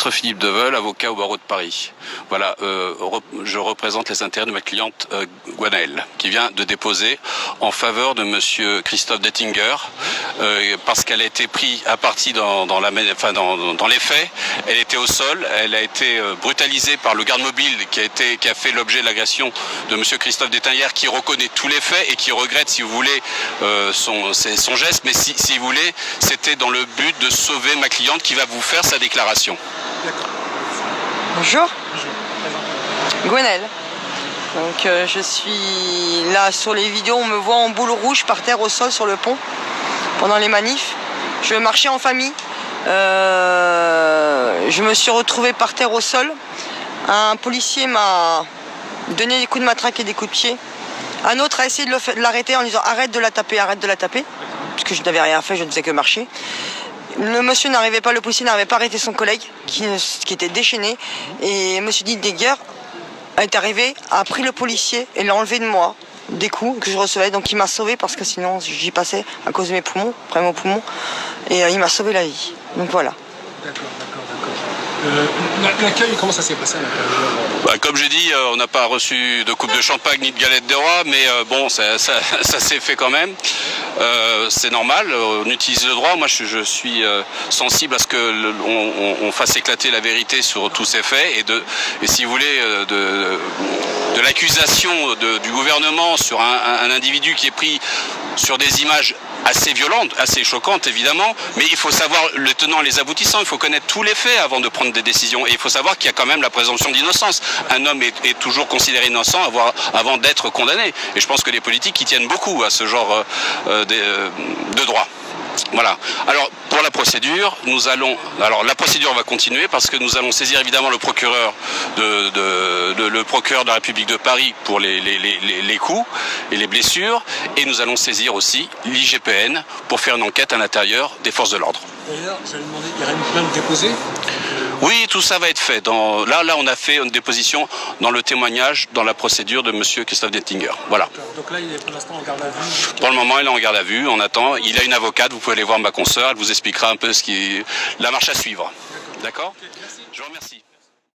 Maître Philippe Deveul, avocat au barreau de Paris. Voilà, je représente les intérêts de ma cliente Gwenaëlle, qui vient de déposer en faveur de monsieur Christophe Dettinger, parce qu'elle a été prise à partie dans les faits. Elle était au sol, elle a été brutalisée par le garde mobile qui a fait l'objet de l'agression de monsieur Christophe Dettinger, qui reconnaît tous les faits et qui regrette, si vous voulez, son geste, mais si vous voulez, c'était dans le but de sauver ma cliente qui va vous faire sa déclaration. Bonjour. Gwenaëlle. Donc je suis là sur les vidéos, on me voit en boule rouge par terre au sol sur le pont pendant les manifs. Je marchais en famille. Je me suis retrouvée par terre au sol. Un policier m'a donné des coups de matraque et des coups de pied. Un autre a essayé de l'arrêter en disant arrête de la taper, parce que je n'avais rien fait, je ne faisais que marcher. Le monsieur n'arrivait pas, le policier n'arrivait pas à arrêter son collègue qui était déchaîné, et monsieur Dettinger est arrivé, a pris le policier et l'a enlevé de moi des coups que je recevais, donc il m'a sauvé parce que sinon j'y passais à cause de mes poumons, après mon poumon, et il m'a sauvé la vie. Donc voilà. D'accord. L'accueil, comment ça s'est passé à l'intérieur? Comme j'ai dit, on n'a pas reçu de coupe de champagne ni de galette de roi, mais bon, ça s'est fait quand même. C'est normal, on utilise le droit. Moi, je suis sensible à ce qu'on fasse éclater la vérité sur tous ces faits et si vous voulez, de l'accusation du gouvernement sur un individu qui est pris sur des images assez violentes, assez choquantes évidemment, mais il faut savoir le tenant et les aboutissants, il faut connaître tous les faits avant de prendre des décisions, et il faut savoir qu'il y a quand même la présomption d'innocence. Un homme est toujours considéré innocent avant d'être condamné, et je pense que les politiques y tiennent beaucoup à ce genre de droit. Voilà. Alors pour la procédure, la procédure va continuer parce que nous allons saisir évidemment le procureur de la République de Paris pour les coups et les blessures, et nous allons saisir aussi l'IGPN pour faire une enquête à l'intérieur des forces de l'ordre. D'ailleurs, j'allais demander, il y aura une plainte déposée? Oui, tout ça va être fait. Là, on a fait une déposition dans le témoignage, dans la procédure de monsieur Christophe Dettinger. Voilà. Donc là, il est pour l'instant en garde à vue? Pour le moment, il est en garde à vue. On attend. Il a une avocate. Vous pouvez aller voir ma consoeur. Elle vous expliquera un peu la marche à suivre. D'accord. Okay, merci. Je vous remercie.